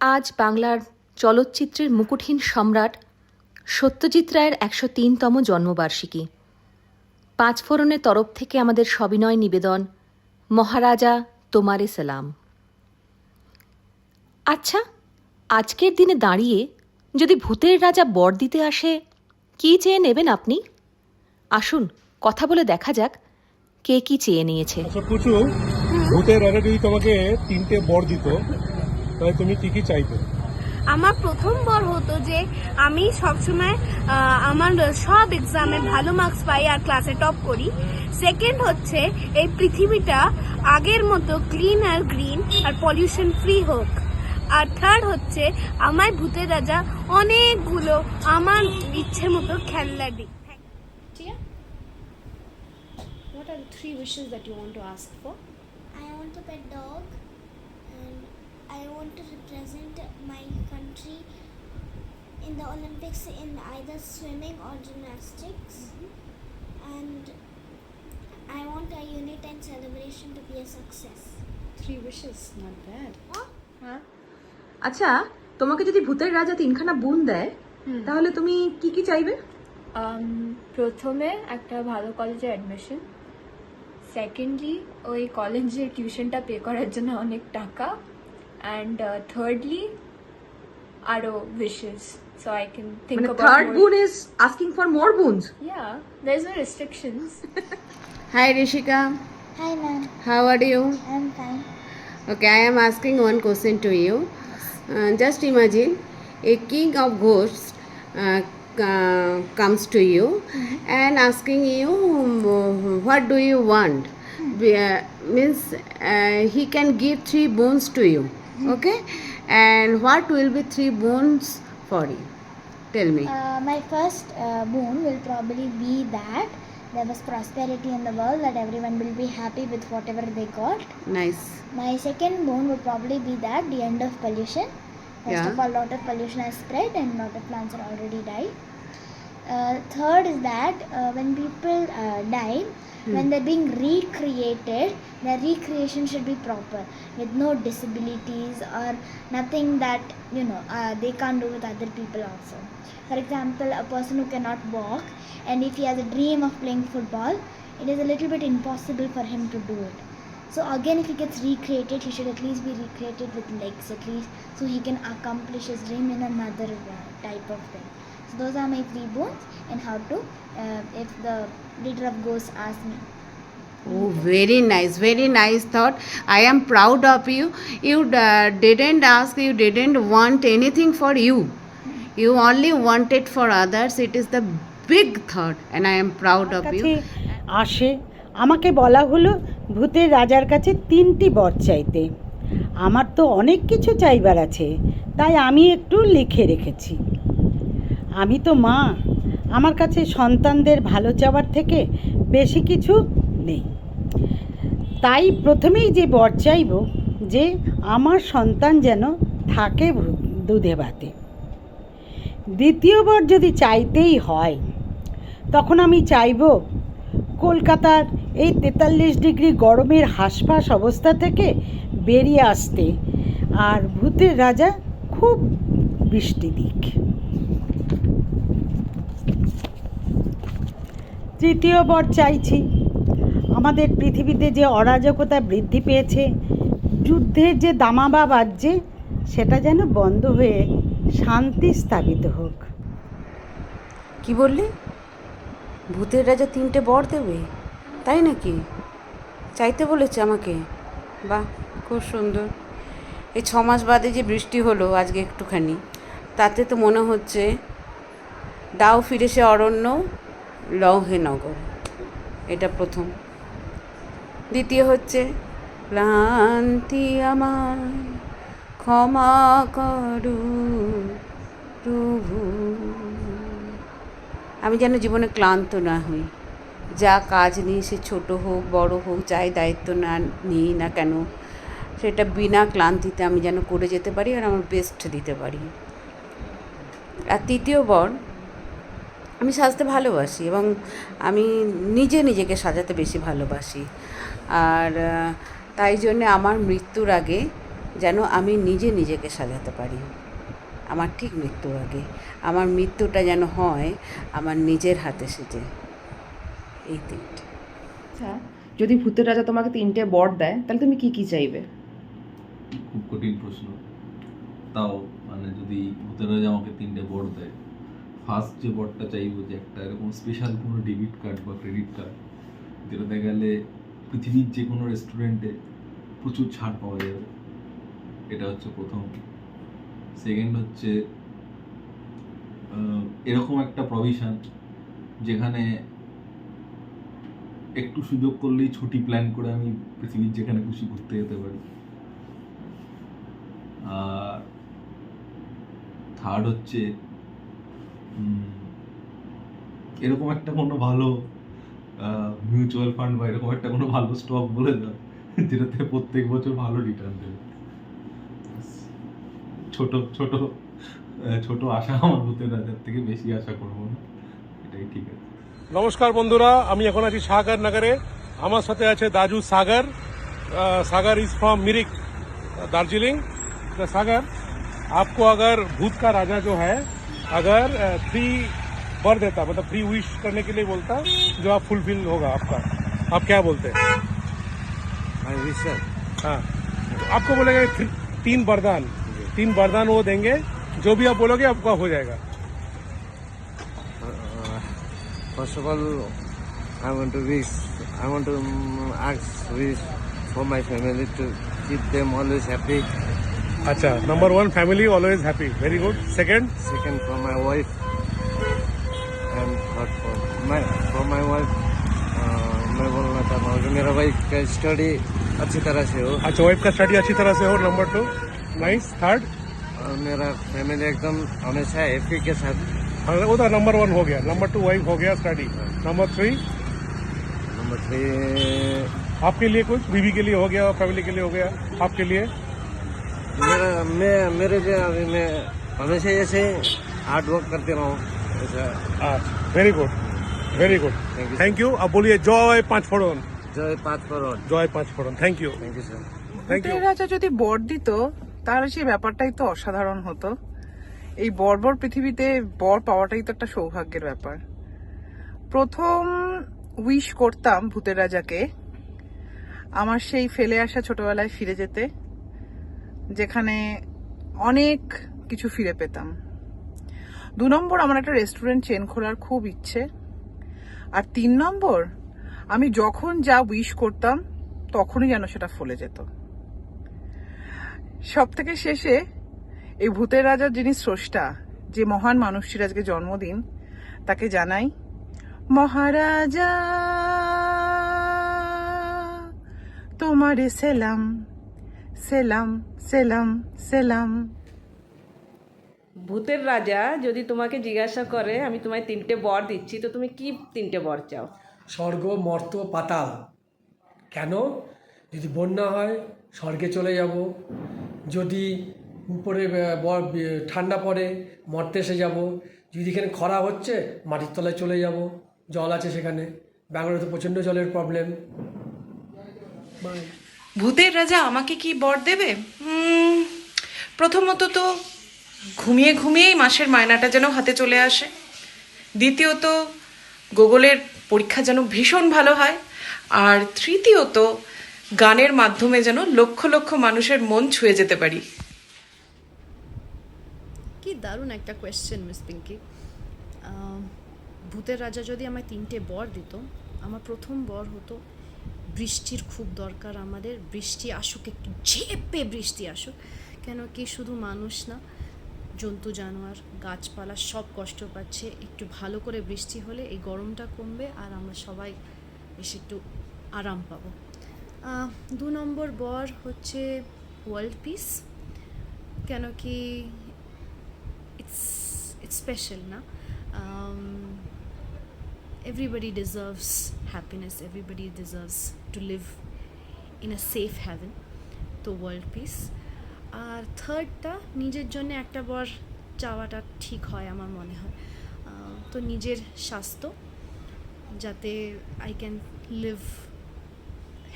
আজ বাংলার চলচ্চিত্রের মুকুটহীন সম্রাট সত্যজিৎ রায়ের ১০৩তম জন্মবার্ষিকী। পাঁচফোড়নের তরফ থেকে আমাদের সবিনয় নিবেদন, মহারাজা তোমারে সালাম। আচ্ছা, আজকের দিনে দাঁড়িয়ে যদি ভূতের রাজা বর দিতে আসে, কী চেয়ে নেবেন আপনি? আসুন কথা বলে দেখা যাক কে কি চেয়ে নিয়েছে। আচ্ছা পুচু, ভূতের রাজা যদি তোমাকে 3টে বর দিত, তাহলে তুমি কি কি চাইতে? আমার প্রথম বর হতো যে আমি সবসময় আমার সব এক্সামে ভালো মার্কস পাই আর ক্লাসে টপ করি। সেকেন্ড হচ্ছে এই পৃথিবীটা আগের মতো ক্লিন আর গ্রিন আর পলিউশন ফ্রি হোক। আর থার্ড হচ্ছে আমার ভূতের রাজা অনেকগুলো আমার ইচ্ছে মতো খেলনা দিই। Tia, what are the 3 wishes that you want to ask for? I want a pet dog, and I want to represent my country in the Olympics in either swimming or gymnastics. And I want a unit and celebration to be a success. 3 wishes, not bad. হ্যাঁ, আচ্ছা, তোমাকে যদি ভূতের রাজা 3খানা বোন দেয়, তাহলে তুমি কি কি চাইবে? প্রথমে একটা ভালো কলেজে অ্যাডমিশন, সেকেন্ডলি ওই কলেজের টিউশনটা পে করার জন্য অনেক টাকা, অ্যান্ড থার্ডলি আরো wishes so I can think মানে about third bone is asking for more bones. Yeah there is no restrictions. Hi Rishika, Hi ma'am, how are you? I'm fine. Okay, I am asking one question to you. Just imagine a king of ghosts comes to you and asking you what do you want. Means he can give 3 boons to you. Okay, and what will be 3 boons for you? Tell me. My first boon will probably be that there was prosperity in the world, that everyone will be happy with whatever they got. Nice. My second boon would probably be that the end of pollution. First Yeah. of all, lot of pollution has spread and lot of plants are already died. Third is that when people die, when they're being recreated, their recreation should be proper with no disabilities or nothing that they can't do with other people also. For example, a person who cannot walk, and if he has a dream of playing football, it is a little bit impossible for him to do it. So again, if he gets recreated, he should at least be recreated with legs at least, so he can accomplish his dream in another type of thing. So those are my 3 boons, and how to, if the leader of ghosts asks me. Oh, very nice thought. I am proud of you. You didn't ask, you didn't want anything for you. You only wanted for others. It is the big thought, and I am proud of you. আসে আমাকে বলা হলো ভূতের রাজার কাছে 3টি বর চাইতে। আমার তো অনেক কিছু চাইবার আছে, তাই আমি একটু লিখে রেখেছি। আমি তো মা, আমার কাছে সন্তানদের ভালো চাওয়ার থেকে বেশি কিছু নেই। তাই প্রথমেই যে বর চাইব যে আমার সন্তান যেন থাকে দুধে ভাতে। দ্বিতীয় বর যদি চাইতেই হয়, তখন আমি চাইব কলকাতার এই 43 ডিগ্রি গরমের হাঁসফাঁস অবস্থা থেকে বেরিয়ে আসতে, আর ভূতের রাজা খুব বৃষ্টি দিক। তৃতীয় বর চাইছি আমাদের পৃথিবীতে যে অরাজকতা বৃদ্ধি পেয়েছে, যুদ্ধের যে দামাবা বাজছে, সেটা যেন বন্ধ হয়ে শান্তি স্থাপিত হোক। কি বললি? ভূতের রাজা 3টে বর দেবে, তাই নাকি? চাইতে বলেছে আমাকে? বাহ, খুব সুন্দর। এই 6 মাস বাদে যে বৃষ্টি হলো আজকে একটুখানি, তাতে তো মনে হচ্ছে দাও ফিরেছে অরণ্য লহে নগর। এটা প্রথম। দ্বিতীয় হচ্ছে ক্লান্তি আমার ক্ষমা করু প্রভু। আমি যেন জীবনে ক্লান্ত না হই, যা কাজ নিই সে ছোটো হোক বড় হোক, যাই দায়িত্ব না নিই না কেন, সেটা বিনা ক্লান্তিতে আমি যেন করে যেতে পারি আর আমার বেস্ট দিতে পারি। আর তৃতীয় বর, আমি সাজতে ভালোবাসি এবং আমি নিজেকে সাজাতে বেশি ভালোবাসি। আর তাই জন্যে আমার মৃত্যুর আগে যেন আমি নিজে নিজেকে সাজাতে পারি আমার ঠিক মৃত্যুর আগে। আমার মৃত্যুটা যেন হয় আমার নিজের হাতে সেজে। এই তিনটে। আচ্ছা, যদি ভূতের রাজা তোমাকে 3টে বর দেয় তাহলে তুমি কি কি চাইবে? খুব কঠিন প্রশ্ন। তাও মানে যদি ভূতের রাজা আমাকে 3টে বর দেয়, ফার্স্ট যে বরটা চাইবো যে একটা এরকম স্পেশাল কোনো ডেবিট কার্ড বা ক্রেডিট কার্ড যেটাতে গেলে পৃথিবীর যে কোনো রেস্টুরেন্টে প্রচুর ছাড় পাওয়া যাবে, এটা হচ্ছে প্রথম। সেকেন্ড হচ্ছে এরকম একটা প্রভিশন যেখানে একটু সুযোগ করলেই ছুটি প্ল্যান করে আমি পৃথিবীর যেখানে খুশি ঘুরতে যেতে পারি। আর থার্ড হচ্ছে এরকম একটা কোনো ভালো মিউচুয়াল ফান্ড বা এরকম একটা কোনো ভালো স্টক বলে দাও যেটাতে প্রত্যেক বছর ভালো রিটার্ন দেবে। ছোট ছোট ছোট আশা আমার ভূতের রাজার থেকে বেশি আশা করবো না, এটাই ঠিক আছে। নমস্কার বন্ধুরা, আমি এখন আছি সাগর নগরে। আমার সাথে আছে दाजू सागर। सागर इज फ्रॉम मिरिक, दार्जिलिंग। तो सागर, आपको अगर भूत का राजा जो है अगर 3 वर देता, मतलब 3 विश करने के लिए बोलता जो आप फुलफिल होगा आपका, आप क्या बोलते हैं? हाँ, तो आपको बोलेगा 3 वरदान, 3 वरदान वो देंगे, जो भी आप बोलोगे आपका हो जाएगा। First of all, I want to ask wish for my family to keep them always happy. अच्छा, number 1 family always happy, very good. Second Second, for my wife, and third for my wife, मैं बोलना चाहता हूँ कि मेरा wife का study अच्छी तरह से हो। अच्छा, वाइफ का स्टडी अच्छी तरह से हो। Number 2 nice. थर्ड, और मेरा फैमिली एकदम हमेशा हैप्पी के साथ। वो तो नंबर 1 हो गया। नंबर 2 वाइफ हो गया, स्टडी। नंबर 3 आपके लिए कुछ, बीवी के लिए हो गया, फैमिली के लिए हो गया, आपके लिए? मेरे लिए अभी मैं हमेशा ऐसे हार्ड वर्क करते रहूँ ऐसा। Very good, very good, thank you. अब बोलिए जय 5 फोड़न। जय 5 करोड़। जय 5 फोड़न। Thank you, thank you sir. Thank you. ভূতের রাজা যদি বর দিত তাহলে সেই ব্যাপারটাই তো অসাধারণ হতো। এই বর্বর পৃথিবীতে বর পাওয়াটাই তো একটা সৌভাগ্যের ব্যাপার। প্রথম উইশ করতাম ভূতের রাজাকে আমার সেই ফেলে আসা ছোটবেলায় ফিরে যেতে, যেখানে অনেক কিছু ফিরে পেতাম। 2 নম্বর, আমার একটা রেস্টুরেন্ট চেন খোলার খুব ইচ্ছে। আর 3 নম্বর, আমি যখন যা উইশ করতাম তখনই যেন সেটা ফলে যেত। সব থেকে শেষে এই ভূতের রাজার যিনি স্রষ্টা, যে মহান মানুষটির আজকে জন্মদিন, তাকে জানাই মহারাজা তোমারে সেলাম সেলাম সেলাম সেলাম। ভূতের রাজা যদি তোমাকে জিজ্ঞাসা করে আমি তোমায় 3টে বর দিচ্ছি, তো তুমি কি 3টে বর চাও? স্বর্গ, মর্ত, পাতাল। কেন? যদি বন্যা হয় স্বর্গে চলে যাব, যদি উপরে ঠান্ডা পড়ে মর্তে এসে যাব, যদি এখানে খরা হচ্ছে মাটির তলায় চলে যাব, জল আছে সেখানে। ব্যাঙ্গালোরে তো প্রচণ্ড জলের প্রবলেম। ভূতের রাজা আমাকে কি বর দেবে? প্রথমত তো ঘুমিয়ে ঘুমিয়েই মাসের মায়নাটা যেন হাতে চলে আসে। দ্বিতীয়ত গুগলের পরীক্ষা যেন ভীষণ ভালো হয়। আর তৃতীয়ত গানের মাধ্যমে যেন লক্ষ লক্ষ মানুষের মন ছুঁয়ে যেতে পারি। কি দারুণ একটা কোয়েশ্চেন মিস পিঙ্কি। ভূতের রাজা যদি আমায় 3টে বর দিত, আমার প্রথম বর হতো বৃষ্টির খুব দরকার আমাদের। বৃষ্টি আসুক, একটু ঝেপে বৃষ্টি আসুক। কেন কি শুধু মানুষ না, জন্তু জানোয়ার গাছপালা সব কষ্ট পাচ্ছে। একটু ভালো করে বৃষ্টি হলে এই গরমটা কমবে আর আমরা সবাই এসে একটু আরাম পাবো। 2 নম্বর বর হচ্ছে ওয়ার্ল্ড পিস। কেন কি ইটস স্পেশাল না? Everybody deserves happiness, everybody deserves to live in a safe haven. তো ওয়ার্ল্ড পিস। আর থার্ডটা, নিজের জন্য একটা বর চাওয়াটা ঠিক হয় আমার মনে হয়। তো নিজের স্বাস্থ্য, যাতে I can live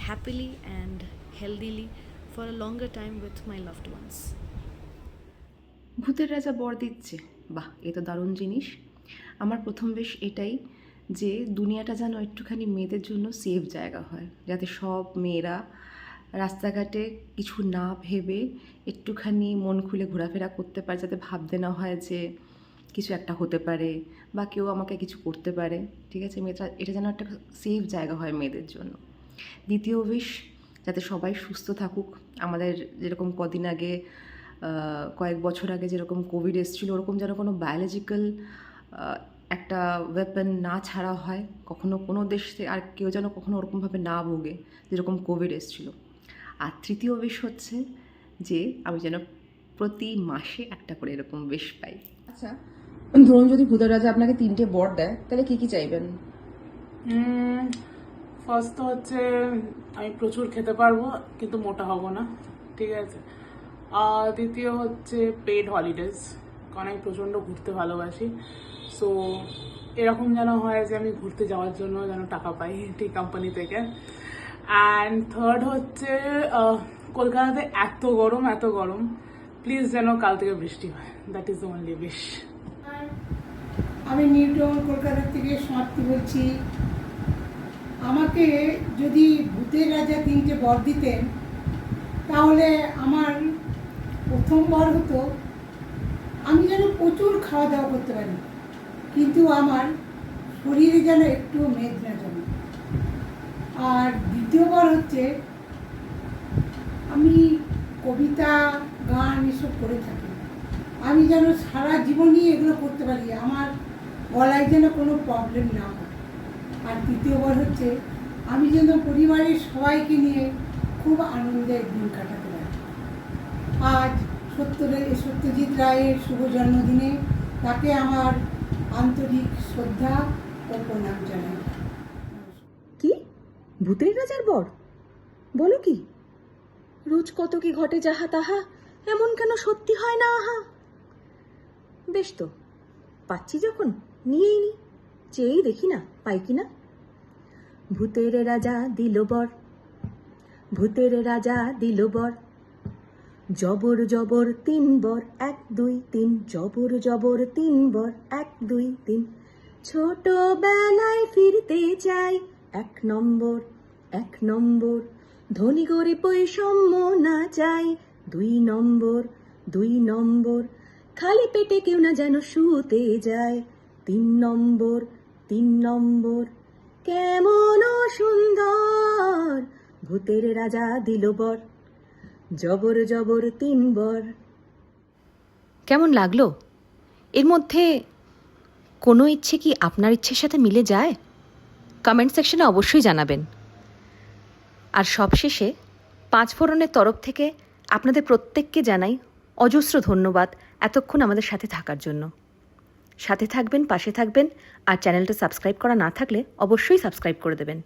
happily and healthily for a longer time with my loved ones. ভূতের রাজা বর দিচ্ছে, বাহ, এ তো দারুণ জিনিস। আমার প্রথম বেশ এটাই যে দুনিয়াটা যেন একটুখানি মেয়েদের জন্য সেফ জায়গা হয়, যাতে সব মেয়েরা রাস্তাঘাটে কিছু না ভেবে একটুখানি মন খুলে ঘোরাফেরা করতে পারে, যাতে ভাবতে না হয় যে কিছু একটা হতে পারে বা কেউ আমাকে কিছু করতে পারে। ঠিক আছে, এটা যেন একটা সেফ জায়গা হয় মেয়েদের জন্য। দ্বিতীয় উইশ, যাতে সবাই সুস্থ থাকুক। আমাদের যেরকম কদিন আগে কয়েক বছর আগে যেরকম কোভিড এসেছিল, ওরকম যেন কোনো বায়োলজিক্যাল একটা ওয়েপন না ছাড়া হয় কখনো কোনো দেশ থেকে, আর কেউ যেন কখনো ওরকমভাবে না ভোগে যেরকম কোভিড এসেছিল। আর তৃতীয় উইশ হচ্ছে যে আমি যেন প্রতি মাসে একটা করে এরকম উইশ পাই। আচ্ছা, ধরুন যদি ভূতের রাজা আপনাকে 3টে বর দেয়, তাহলে কি কি চাইবেন? ফার্স্ট তো হচ্ছে আমি প্রচুর খেতে পারবো কিন্তু মোটা হব না, ঠিক আছে। আর দ্বিতীয় হচ্ছে পেড হলিডেজ, কারণ আমি প্রচণ্ড ঘুরতে ভালোবাসি। সো এরকম যেন হয় যে আমি ঘুরতে যাওয়ার জন্য যেন টাকা পাই ঠিক কোম্পানি থেকে। অ্যান্ড থার্ড হচ্ছে কলকাতাতে এত গরম, প্লিজ যেন কাল থেকে বৃষ্টি হয়। That is the only wish. আমি নিউটাউন কলকাতা থেকে সমাপ্তি বলছি। আমাকে যদি ভূতের রাজা 3টে বর দিতেন, তাহলে আমার প্রথম বর হতো আমি যেন প্রচুর খাওয়া দাওয়া করতে পারি, কিন্তু আমার শরীরে যেন একটু মেদ না জমে। আর দ্বিতীয় বর হচ্ছে আমি কবিতা, গান এসব করে থাকি, আমি যেন সারা জীবনই এগুলো করতে পারি, আমার গলায় যেন কোনো প্রবলেম না হয়। আর তৃতীয় বর হচ্ছে আমি যেন পরিবারের সবাইকে নিয়ে খুব আনন্দের দিন কাটাতে পারি। আজ সত্যজিৎ রায়ের শুভ জন্মদিনে তাকে আমার আন্তরিক শ্রদ্ধা ও প্রণাম জানাই। কি ভূতের রাজার বর? বলো কি? রোজ কত কি ঘটে যাহা তাহা, এমন কেন সত্যি হয় না আহা। বেশ তো, পাচ্ছি যখন নিয়েই নি, চেয়েই দেখি না পাই কিনা। ভূতের রাজা দিল বর, ভূতের রাজা দিল বর, জবর জবর 3 বর, 1 2 3, জবর জবর 3 বর, 1 2 3। ছোটবেলায় ফিরতে চাই, 1 নম্বর 1 নম্বর। ধনী গরিব বৈষম্য না চাই, 2 নম্বর 2 নম্বর। খালি পেটে কেউ না যেন শুতে যায়, 3 নম্বর 3 নম্বর। কেমন সুন্দর ভূতের রাজা দিল বর, জবর জবর 3 বর। কেমন লাগলো? এর মধ্যে কোনো ইচ্ছে কি আপনার ইচ্ছের সাথে মিলে যায়? কমেন্ট সেকশনে অবশ্যই জানাবেন। আর সবশেষে 5 ফোড়নের তরফ থেকে আপনাদের প্রত্যেককে জানাই অজস্র ধন্যবাদ এতক্ষণ আমাদের সাথে থাকার জন্য। সাথে থাকবেন, পাশে থাকবেন, আর চ্যানেলটা সাবস্ক্রাইব করা না থাকলে অবশ্যই সাবস্ক্রাইব করে দেবেন।